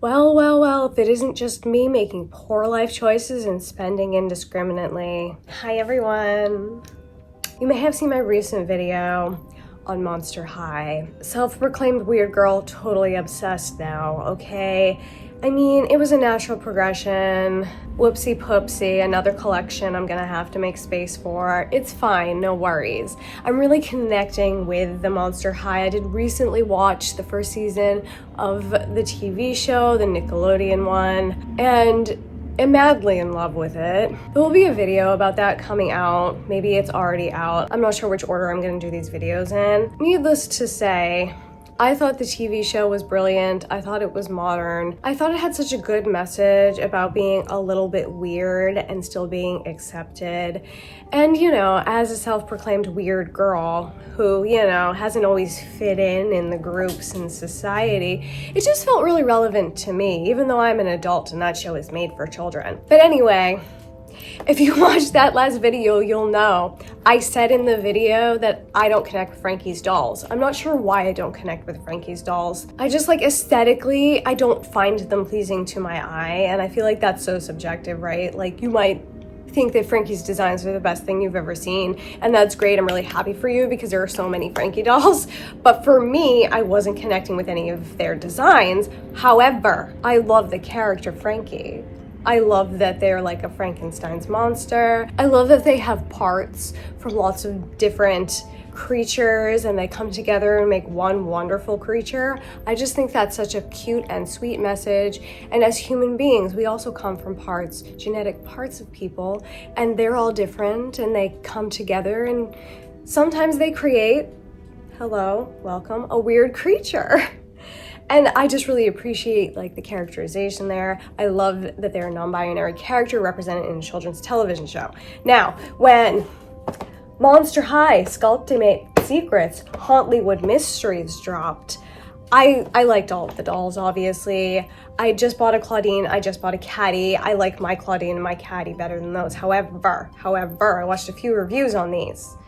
Well, well, well, if it isn't just me making poor life choices and spending indiscriminately. Hi, everyone. You may have seen my recent video on Monster High. Self-proclaimed weird girl, totally obsessed now, okay? I mean, it was a natural progression. Whoopsie poopsie, another collection I'm gonna have to make space for. It's fine, no worries. I'm really connecting with the Monster High. I did recently watch the first season of the TV show, the Nickelodeon one, and am madly in love with it. There will be a video about that coming out. Maybe it's already out. I'm not sure which order I'm gonna do these videos in. Needless to say, I thought the TV show was brilliant. I thought it was modern. I thought it had such a good message about being a little bit weird and still being accepted. And, you know, as a self-proclaimed weird girl who, you know, hasn't always fit in the groups in society, it just felt really relevant to me, even though I'm an adult and that show is made for children. But anyway, if you watched that last video, you'll know I said in the video that I don't connect with Frankie's dolls. I'm not sure why I don't connect with Frankie's dolls. I just like aesthetically, I don't find them pleasing to my eye, and I feel like that's so subjective, right? Like you might think that Frankie's designs are the best thing you've ever seen, and that's great. I'm really happy for you because there are so many Frankie dolls, but for me, I wasn't connecting with any of their designs. However, I love the character Frankie. I love that they're like a Frankenstein's monster. I love that they have parts from lots of different creatures and they come together and make one wonderful creature. I just think that's such a cute and sweet message. And as human beings, we also come from parts, genetic parts of people, and they're all different and they come together and sometimes they create, hello, welcome, a weird creature. And I just really appreciate like the characterization there. I love that they're a non-binary character represented in a children's television show. Now, when Monster High Skulltimate Secrets, Hauntlywood Mysteries dropped, I liked all of the dolls, obviously. I just bought a Claudine, I just bought a Caddy. I like my Claudine and my Caddy better than those. However, I watched a few reviews on these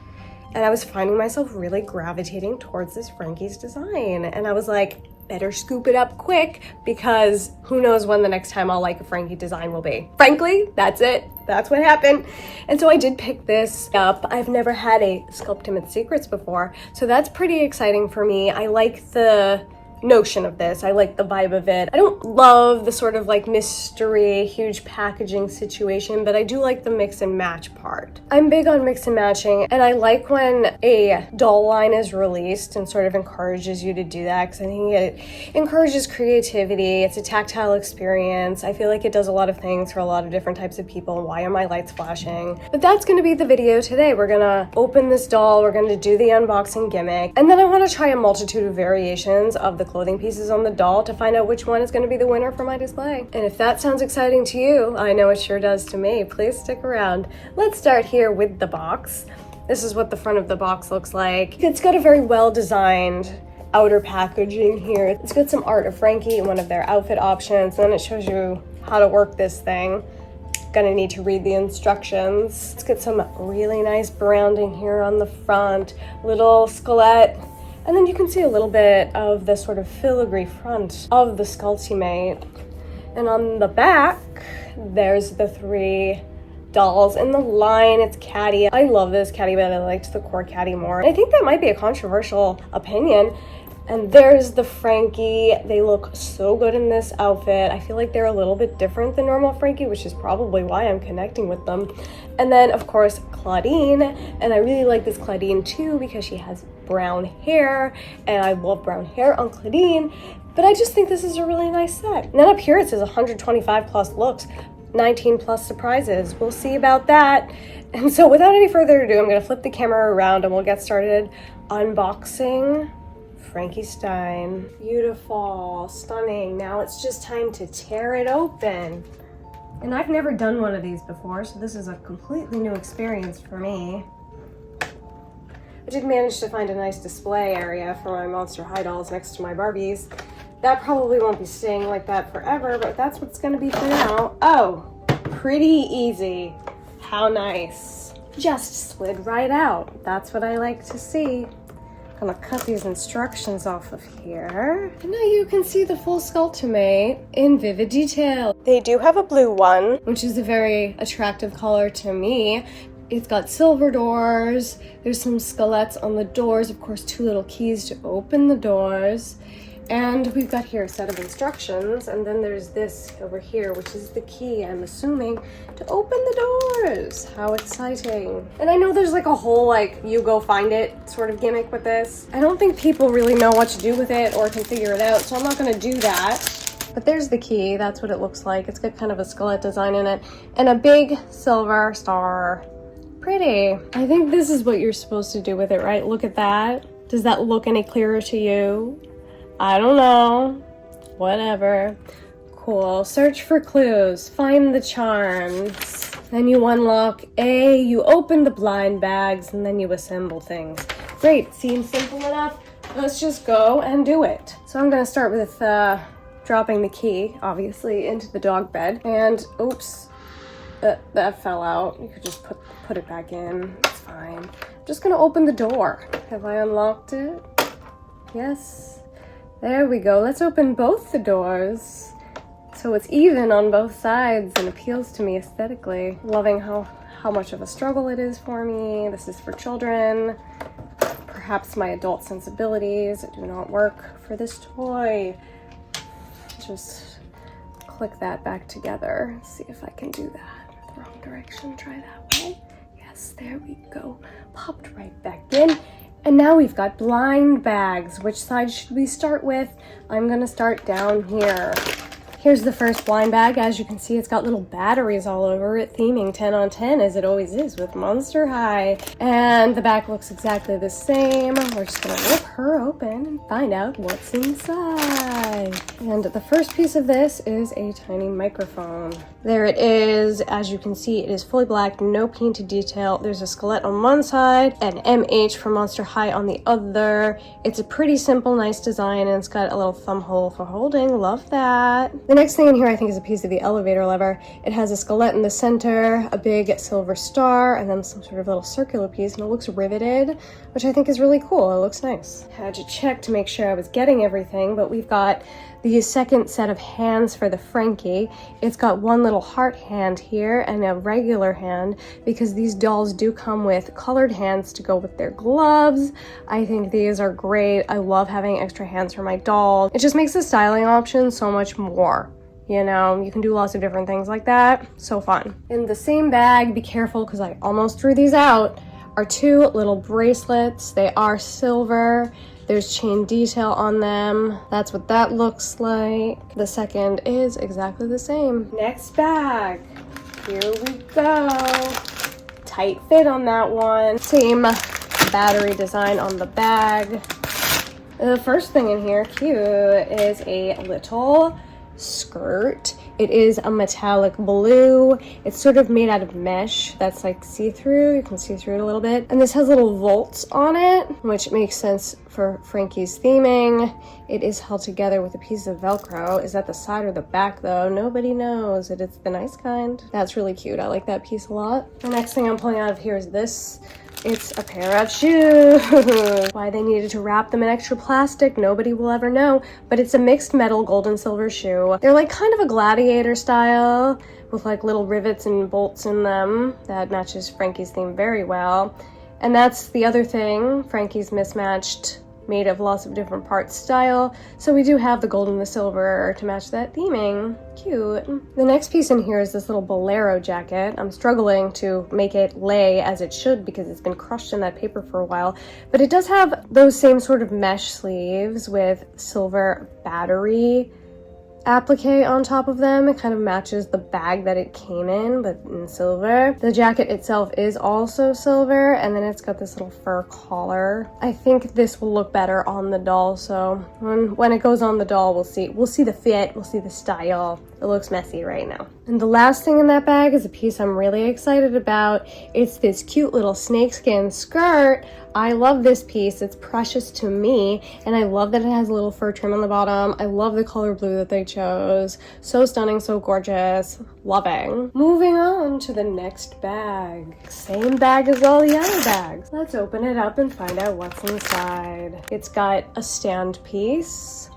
and I was finding myself really gravitating towards this Frankie's design. And I was like, better scoop it up quick because who knows when the next time I'll like a Frankie design will be. Frankly, that's it. That's what happened. And so I did pick this up. I've never had a Skulltimate Secrets before, so that's pretty exciting for me. I like the notion of this. I like the vibe of it. I don't love the sort of like mystery, huge packaging situation, but I do like the mix and match part. I'm big on mix and matching, and I like when a doll line is released and sort of encourages you to do that because I think it encourages creativity. It's a tactile experience. I feel like it does a lot of things for a lot of different types of people. Why are my lights flashing? But that's going to be the video today. We're going to open this doll, we're going to do the unboxing gimmick, and then I want to try a multitude of variations of the clothing pieces on the doll to find out which one is going to be the winner for my display. And if that sounds exciting to you, I know it sure does to me. Please stick around. Let's start here with the box. This is what the front of the box looks like. It's got a very well-designed outer packaging here. It's got some art of Frankie and one of their outfit options. Then it shows you how to work this thing. Gonna need to read the instructions. Let's get some really nice branding here on the front. Little skelette. And then you can see a little bit of the sort of filigree front of the Skulltimate. And on the back, there's the three dolls in the line. It's Caddy. I love this Caddy, but I liked the core Caddy more. And I think that might be a controversial opinion. And there's the Frankie. They look so good in this outfit. I feel like they're a little bit different than normal Frankie, which is probably why I'm connecting with them. And then, of course, Claudine. And I really like this Claudine too because she has brown hair. And I love brown hair on Claudine. But I just think this is a really nice set. And then up here it says 125 plus looks, 19 plus surprises. We'll see about that. And so without any further ado, I'm going to flip the camera around and we'll get started unboxing Frankie Stein. Beautiful, stunning. Now it's just time to tear it open. And I've never done one of these before, so this is a completely new experience for me. I did manage to find a nice display area for my Monster High dolls next to my Barbies. That probably won't be staying like that forever, but that's what's gonna be for now. Oh, pretty easy. How nice. Just slid right out. That's what I like to see. Gonna cut these instructions off of here. And now you can see the full Skulltimate in vivid detail. They do have a blue one, which is a very attractive color to me. It's got silver doors. There's some skeletts on the doors. Of course, 2 little keys to open the doors. And we've got here a set of instructions, and then there's this over here, which is the key, I'm assuming, to open the doors. How exciting. And I know there's like a whole like, you go find it sort of gimmick with this. I don't think people really know what to do with it or can figure it out, so I'm not gonna do that. But there's the key, that's what it looks like. It's got kind of a skeleton design in it, and a big silver star. Pretty. I think this is what you're supposed to do with it, right? Look at that. Does that look any clearer to you? I don't know. Whatever. Cool. Search for clues. Find the charms. Then you unlock you open the blind bags, and then you assemble things. Great. Seems simple enough. Let's just go and do it. So I'm going to start with dropping the key, obviously, into the dog bed. And, oops, that fell out. You could just put it back in. It's fine. I'm just going to open the door. Have I unlocked it? Yes. There we go. Let's open both the doors so it's even on both sides and appeals to me aesthetically. Loving how much of a struggle it is for me. This is for children. Perhaps my adult sensibilities do not work for this toy. Just click that back together. See if I can do that. Wrong direction. Try that way. Yes, there we go. Popped right back in. And now we've got blind bags. Which side should we start with? I'm gonna start down here. Here's the first blind bag. As you can see, it's got little batteries all over it, theming 10 on 10, as it always is with Monster High. And the back looks exactly the same. We're just gonna rip her open and find out what's inside. And the first piece of this is a tiny microphone. There it is. As you can see, it is fully black, no painted detail. There's a skeleton on one side, and MH for Monster High on the other. It's a pretty simple, nice design, and it's got a little thumb hole for holding. Love that. The next thing in here I think is a piece of the elevator lever. It has a skeleton in the center, a big silver star, and then some sort of little circular piece, and it looks riveted, which I think is really cool. It looks nice. Had to check to make sure I was getting everything, but we've got the second set of hands for the Frankie. It's got one little heart hand here and a regular hand, because these dolls do come with colored hands to go with their gloves. I think these are great. I love having extra hands for my doll. It just makes the styling option so much more. You know, you can do lots of different things like that. So fun. In the same bag, be careful because I almost threw these out, are 2 little bracelets. They are silver. There's chain detail on them. That's what that looks like. The second is exactly the same. Next bag. Here we go. Tight fit on that one. Same battery design on the bag. The first thing in here, cute, is a little skirt. It is a metallic blue. It's sort of made out of mesh that's like see-through. You can see through it a little bit. And this has little volts on it, which makes sense for Frankie's theming. It is held together with a piece of Velcro. Is that the side or the back though? Nobody knows. It's the nice kind. That's really cute. I like that piece a lot. The next thing I'm pulling out of here is this. It's a pair of shoes. Why they needed to wrap them in extra plastic, nobody will ever know, but it's a mixed metal gold and silver shoe. They're like kind of a gladiator style with like little rivets and bolts in them. That matches Frankie's theme very well. And that's the other thing, Frankie's mismatched, made of lots of different parts style. So we do have the gold and the silver to match that theming. Cute. The next piece in here is this little bolero jacket. I'm struggling to make it lay as it should because it's been crushed in that paper for a while. But it does have those same sort of mesh sleeves with silver battery applique on top of them. It kind of matches the bag that it came in, but in silver. The jacket itself is also silver, and then it's got this little fur collar. I think this will look better on the doll, so when it goes on the doll, we'll see the fit, we'll see the style. It looks messy right now. And the last thing in that bag is a piece I'm really excited about. It's this cute little snakeskin skirt. I love this piece. It's precious to me, and I love that it has a little fur trim on the bottom. I love the color blue that they chose. So stunning, so gorgeous. Loving. Moving on to the next bag. Same bag as all the other bags. Let's open it up and find out what's inside. It's got a stand piece.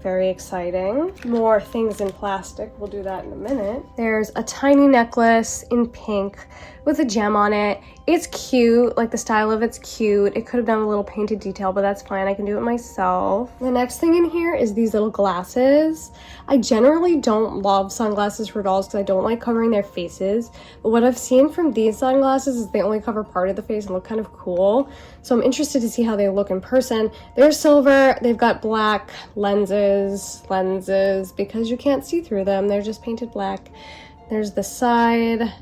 Very exciting. More things in plastic. We'll do that in a minute. There's a tiny necklace in pink with a gem on it. It's cute, like the style of it's cute. It could have done a little painted detail, but that's fine. I can do it myself. The next thing in here is these little glasses. I generally don't love sunglasses for dolls because I don't like covering their faces. But what I've seen from these sunglasses is they only cover part of the face and look kind of cool. So I'm interested to see how they look in person. They're silver. They've got black lenses, because you can't see through them. They're just painted black. There's the side.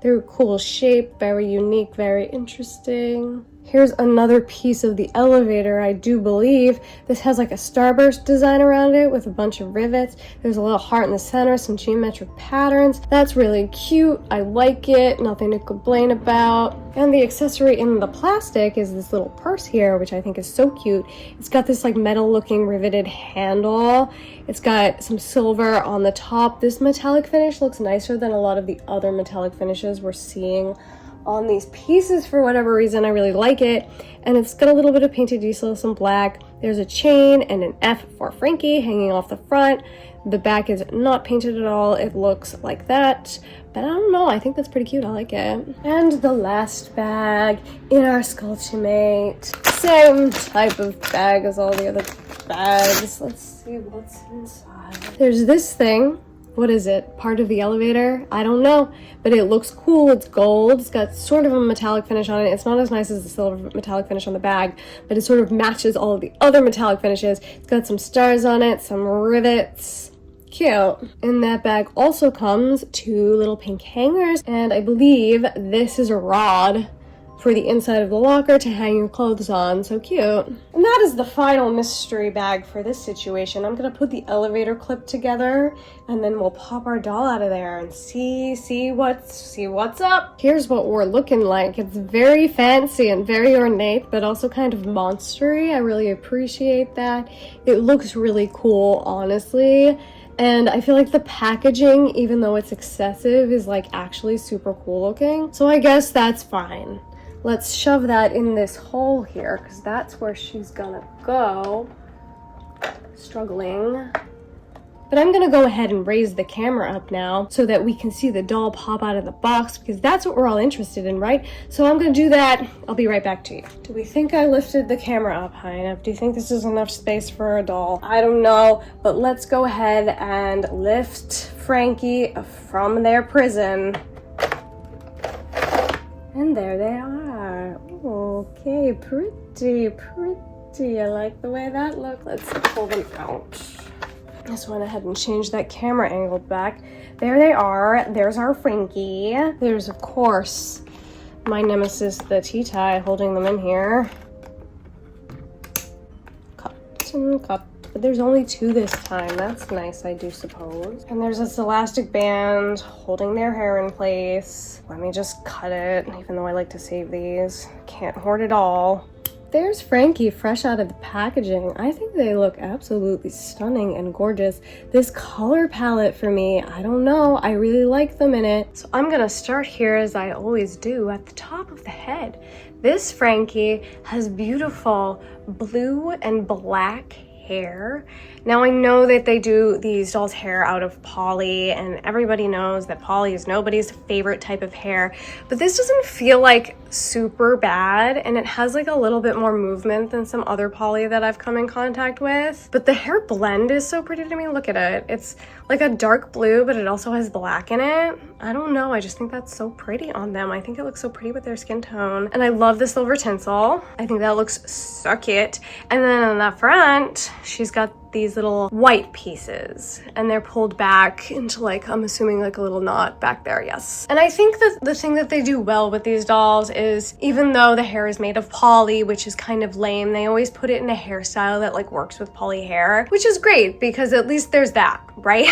They're a cool shape, very unique, very interesting. Here's another piece of the elevator, I do believe. This has like a starburst design around it with a bunch of rivets. There's a little heart in the center, some geometric patterns. That's really cute. I like it. Nothing to complain about. And the accessory in the plastic is this little purse here, which I think is so cute. It's got this like metal looking riveted handle. It's got some silver on the top. This metallic finish looks nicer than a lot of the other metallic finishes we're seeing on these pieces. For whatever reason, I really like it. And it's got a little bit of painted detail, some black. There's a chain and an F for Frankie hanging off the front. The back is not painted at all. It looks like that, but I don't know. I think that's pretty cute. I like it. And the last bag in our Skulltimate. Same type of bag as all the other bags. Let's see what's inside. There's this thing. What is it? Part of the elevator? I don't know, but it looks cool. It's gold. It's got sort of a metallic finish on it. It's not as nice as the silver metallic finish on the bag, but it sort of matches all of the other metallic finishes. It's got some stars on it, some rivets. Cute. In that bag also comes 2 little pink hangers, and I believe this is a rod for the inside of the locker to hang your clothes on. So cute. And that is the final mystery bag for this situation. I'm gonna put the elevator clip together and then we'll pop our doll out of there and see what's up. Here's what we're looking like. It's very fancy and very ornate, but also kind of monstery. I really appreciate that. It looks really cool, honestly. And I feel like the packaging, even though it's excessive, is like actually super cool looking. So I guess that's fine. Let's shove that in this hole here, because that's where she's gonna go. Struggling. But I'm gonna go ahead and raise the camera up now so that we can see the doll pop out of the box, because that's what we're all interested in, right? So I'm gonna do that. I'll be right back to you. Do we think I lifted the camera up high enough? Do you think this is enough space for a doll? I don't know, but let's go ahead and lift Frankie from their prison. And there they are. Okay, pretty. I like the way that looked. Let's pull them out. Just went ahead and changed that camera angle back. There they are. There's our Frankie. There's, of course, my nemesis, the tea tie, holding them in here. Cut and cut. But there's only 2 this time. That's nice, I do suppose. And there's this elastic band holding their hair in place. Let me just cut it, even though I like to save these. Can't hoard it all. There's Frankie fresh out of the packaging. I think they look absolutely stunning and gorgeous. This color palette for me, I don't know. I really like them in it. So I'm gonna start here, as I always do, at the top of the head. This Frankie has beautiful blue and black hair. Now I know that they do these dolls' hair out of poly, and everybody knows that poly is nobody's favorite type of hair, but this doesn't feel like super bad, and it has like a little bit more movement than some other poly that I've come in contact with. But the hair blend is so pretty to me. Look at it. It's like a dark blue, but it also has black in it. I don't know, I just think that's so pretty on them. I think it looks so pretty with their skin tone. And I love the silver tinsel. I think that looks so cute. And then on the front, she's got these little white pieces, and they're pulled back into, like, I'm assuming like a little knot back there. Yes. And I think that the thing that they do well with these dolls is, even though the hair is made of poly, which is kind of lame, they always put it in a hairstyle that like works with poly hair, which is great because at least there's that, right?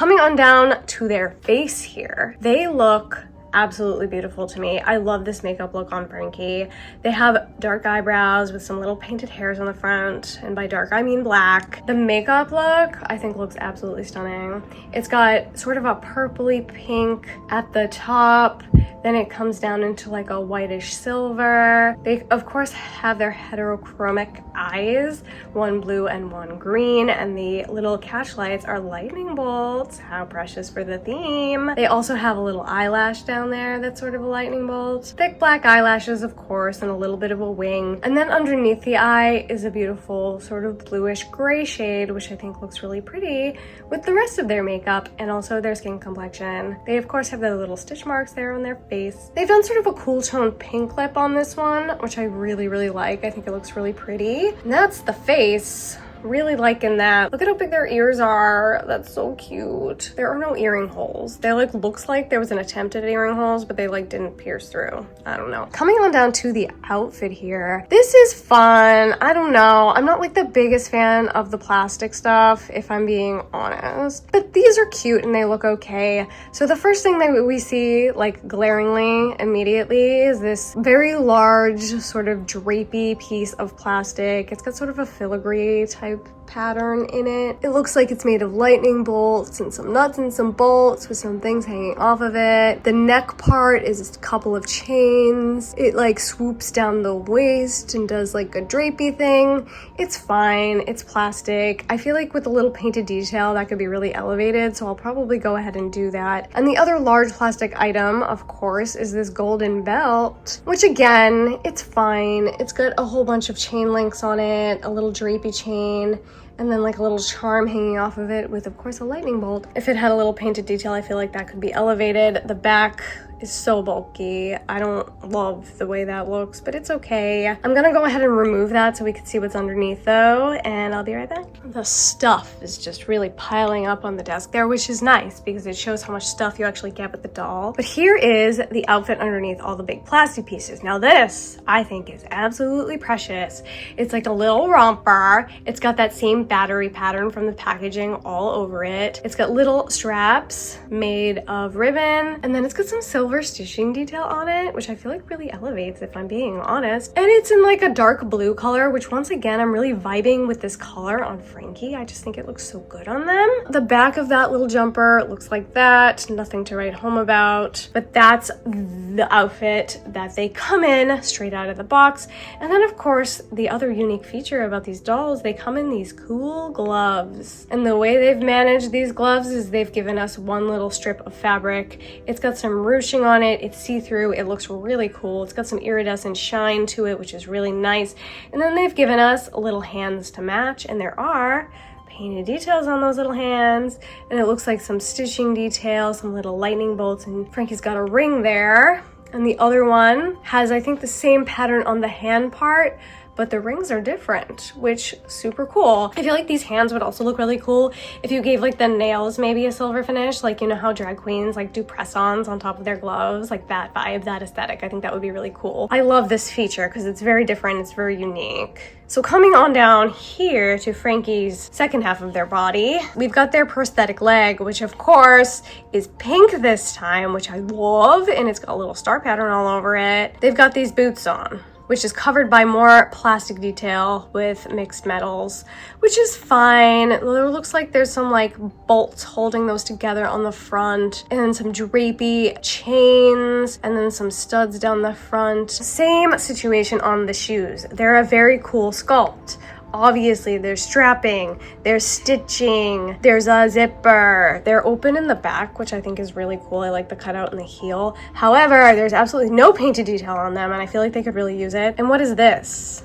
Coming on down to their face here, they look absolutely beautiful to me. I love this makeup look on Frankie. They have dark eyebrows with some little painted hairs on the front, and by dark I mean black. The makeup look I think looks absolutely stunning. It's got sort of a purpley pink at the top, then it comes down into like a whitish silver. They of course have their heterochromic eyes, one blue and one green, and the little catch lights are lightning bolts. How precious for the theme. They also have a little eyelash down there that's sort of a lightning bolt. Thick black eyelashes, of course, and a little bit of a wing. And then underneath the eye is a beautiful sort of bluish gray shade, which I think looks really pretty with the rest of their makeup and also their skin complexion. They of course have their little stitch marks there on their face. They've done sort of a cool tone pink lip on this one, which I really like. I think it looks really pretty. And that's the face. Really liking that. Look at how big their ears are. That's so cute. There are no earring holes. They like, looks like there was an attempt at earring holes, but they like didn't pierce through. I don't know. Coming on down to the outfit here. This is fun. I don't know. I'm not like the biggest fan of the plastic stuff, if I'm being honest, but these are cute and they look okay. So the first thing that we see like glaringly immediately is this very large sort of drapey piece of plastic. It's got sort of a filigree type pattern in it. It looks like it's made of lightning bolts and some nuts and some bolts with some things hanging off of it. The neck part is a couple of chains. It like swoops down the waist and does like a drapey thing. It's fine. It's plastic. I feel like with a little painted detail that could be really elevated, so I'll probably go ahead and do that. And the other large plastic item, of course, is this golden belt, which again, it's fine. It's got a whole bunch of chain links on it, a little drapey chain, and then like a little charm hanging off of it with, of course, a lightning bolt. If it had a little painted detail, I feel like that could be elevated. The back is so bulky. I don't love the way that looks, but it's okay. I'm gonna go ahead and remove that so we can see what's underneath though, and I'll be right back. The stuff is just really piling up on the desk there, which is nice because it shows how much stuff you actually get with the doll. But here is the outfit underneath all the big plastic pieces. Now this, I think, is absolutely precious. It's like a little romper. It's got that same battery pattern from the packaging all over it. It's got little straps made of ribbon, and then it's got some silver stitching detail on it, which I feel like really elevates, if I'm being honest. And it's in like a dark blue color, which once again, I'm really vibing with this color on Frankie. I just think it looks so good on them. The back of that little jumper looks like that. Nothing to write home about, but that's the outfit that they come in straight out of the box. And then of course, the other unique feature about these dolls, they come in these cool gloves. And the way they've managed these gloves is they've given us one little strip of fabric. It's got some ruching on it. It's see-through. It looks really cool. It's got some iridescent shine to it, which is really nice. And then they've given us little hands to match, and there are painted details on those little hands, and it looks like some stitching details, some little lightning bolts, and Frankie's got a ring there. And the other one has, I think, the same pattern on the hand part, but the rings are different, which super cool. I feel like these hands would also look really cool if you gave like the nails maybe a silver finish, like you know how drag queens like do press-ons on top of their gloves, like that vibe, that aesthetic. I think that would be really cool. I love this feature because it's very different, it's very unique. So coming on down here to Frankie's second half of their body, we've got their prosthetic leg, which of course is pink this time, which I love, and it's got a little star pattern all over it. They've got these boots on, which is covered by more plastic detail with mixed metals, which is fine. It looks like there's some like bolts holding those together on the front, and then some drapey chains, and then some studs down the front. Same situation on the shoes. They're a very cool sculpt. Obviously, there's strapping, there's stitching, there's a zipper. They're open in the back, which I think is really cool. I like the cutout in the heel. However, there's absolutely no painted detail on them, and I feel like they could really use it. And what is this?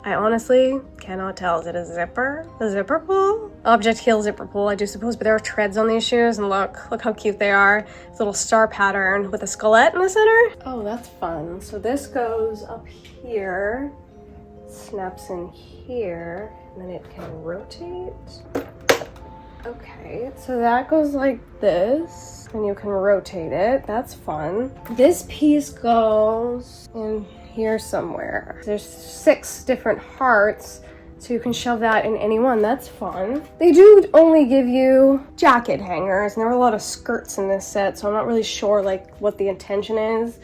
I honestly cannot tell. Is it a zipper? A zipper pull? Object heel zipper pull, I do suppose, but there are treads on these shoes, and look how cute they are. It's a little star pattern with a skullette in the center. Oh, that's fun. So this goes up here, snaps in here, and then it can rotate. Okay, so that goes like this, and you can rotate it. That's fun. This piece goes in here somewhere. There's 6 different hearts, So you can shove that in any one. That's fun. They do only give you jacket hangers, and there were a lot of skirts in this set, so I'm not really sure like what the intention is.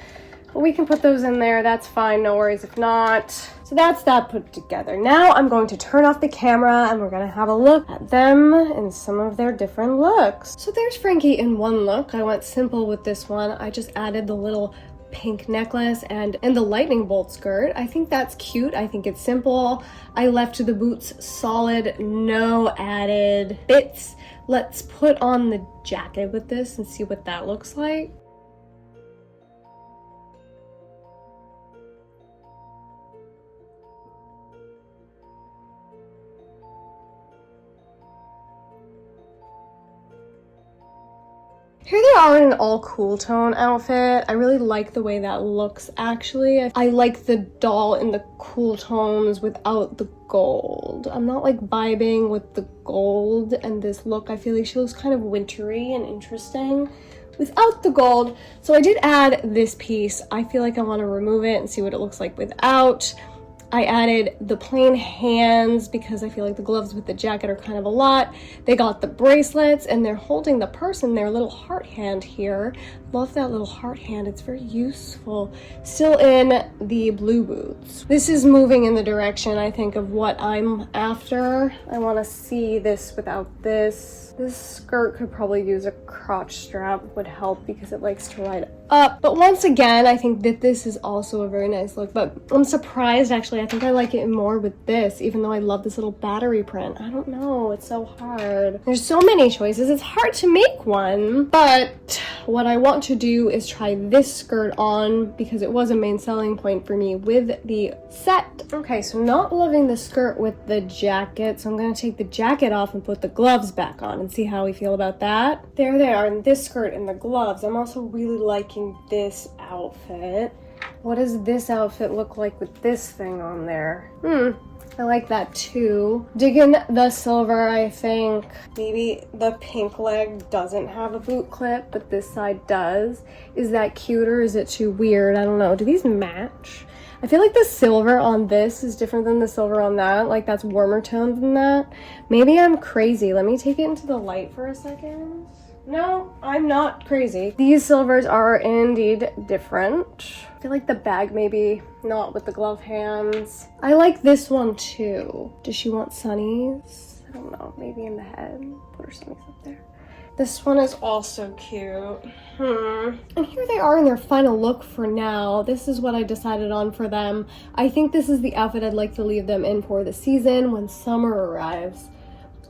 But we can put those in there. That's fine. No worries if not. So that's that put together. Now I'm going to turn off the camera and we're going to have a look at them in some of their different looks. So there's Frankie in one look. I went simple with this one. I just added the little pink necklace and the lightning bolt skirt. I think that's cute. I think it's simple. I left the boots solid, no added bits. Let's put on the jacket with this and see what that looks like. Here they are in an all cool tone outfit. I really like the way that looks actually. I like the doll in the cool tones without the gold. I'm not like vibing with the gold and this look. I feel like she looks kind of wintry and interesting without the gold. So I did add this piece. I feel like I want to remove it and see what it looks like without. I added the plain hands because I feel like the gloves with the jacket are kind of a lot. They got the bracelets and they're holding the purse in their little heart hand here. Love that little heart hand. It's very useful. Still in the blue boots. This is moving in the direction, I think, of what I'm after. I want to see this without this. This skirt could probably use a crotch strap, would help because it likes to ride up. But once again, I think that this is also a very nice look. But I'm surprised, actually. I think I like it more with this, even though I love this little battery print. I don't know. It's so hard. There's so many choices. It's hard to make one. But what I want to do is try this skirt on because it was a main selling point for me with the set. Okay, so not loving the skirt with the jacket. So I'm going to take the jacket off and put the gloves back on and see how we feel about that. There they are in this skirt and the gloves. I'm also really liking this outfit. What does this outfit look like with this thing on there? I like that too. Digging the silver, I think. Maybe the pink leg doesn't have a boot clip, but this side does. Is that cute or is it too weird? I don't know. Do these match? I feel like the silver on this is different than the silver on that. Like that's warmer toned than that. Maybe I'm crazy. Let me take it into the light for a second. No, I'm not crazy. These silvers are indeed different. I feel like the bag maybe not with the glove hands. I like this one too. Does she want sunnies? I don't know, maybe in the head. Put her sunnies up there. This one is also cute. And here they are in their final look for now. This is what I decided on for them. I think this is the outfit I'd like to leave them in for the season when summer arrives.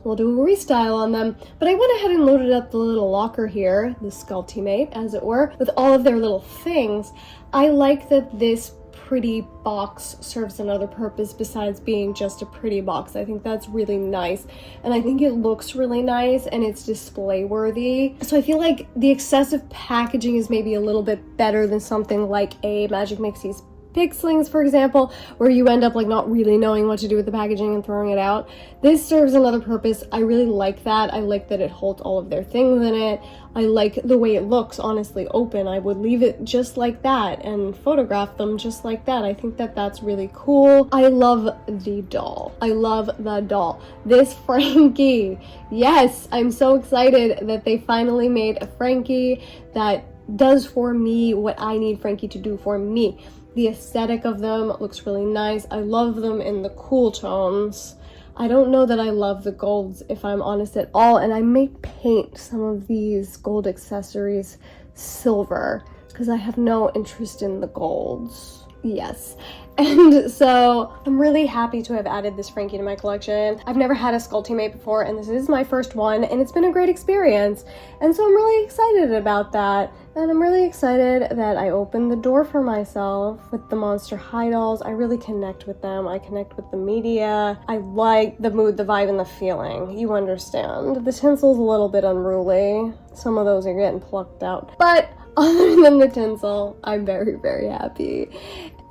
We'll do a restyle on them, but I went ahead and loaded up the little locker here, the Skulltimate, as it were, with all of their little things. I like that this pretty box serves another purpose besides being just a pretty box. I think that's really nice, and I think it looks really nice and it's display worthy. So I feel like the excessive packaging is maybe a little bit better than something like a Magic Mixie's Pig Slings, for example, where you end up like not really knowing what to do with the packaging and throwing it out. This serves another purpose. I really like that. I like that it holds all of their things in it. I like the way it looks, honestly, open. I would leave it just like that and photograph them just like that. I think that that's really cool. I love the doll. I love the doll. This Frankie. Yes, I'm so excited that they finally made a Frankie that does for me what I need Frankie to do for me. The aesthetic of them looks really nice. I love them in the cool tones. I don't know that I love the golds, if I'm honest at all, and I may paint some of these gold accessories silver because I have no interest in the golds. Yes. And so I'm really happy to have added this Frankie to my collection. I've never had a Skulltimate before, and this is my first one, and it's been a great experience. And so I'm really excited about that. And I'm really excited that I opened the door for myself with the Monster High dolls. I really connect with them. I connect with the media. I like the mood, the vibe, and the feeling. You understand. The tinsel's a little bit unruly. Some of those are getting plucked out. But other than the tinsel, I'm very, very happy.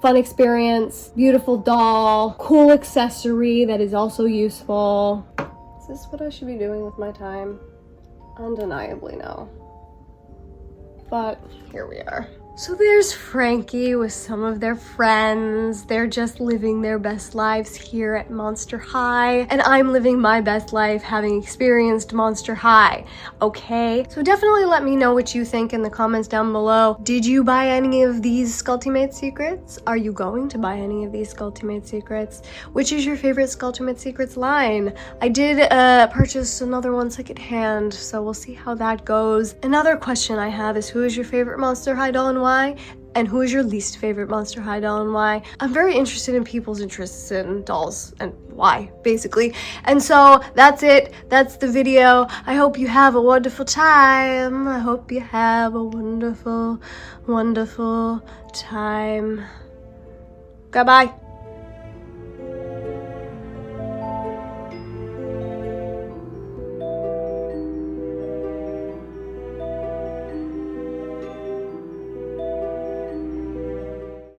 Fun experience, beautiful doll, cool accessory that is also useful. Is this what I should be doing with my time? Undeniably no. But here we are. So there's Frankie with some of their friends. They're just living their best lives here at Monster High, and I'm living my best life having experienced Monster High, okay? So definitely let me know what you think in the comments down below. Did you buy any of these Skulltimate Secrets? Are you going to buy any of these Skulltimate Secrets? Which is your favorite Skulltimate Secrets line? I did purchase another one secondhand, so we'll see how that goes. Another question I have is, who is your favorite Monster High doll and why? And who is your least favorite Monster High doll and why? I'm very interested in people's interests in dolls and why, basically. And so that's it. That's the video. I hope you have a wonderful time. I hope you have a wonderful, wonderful time. Goodbye.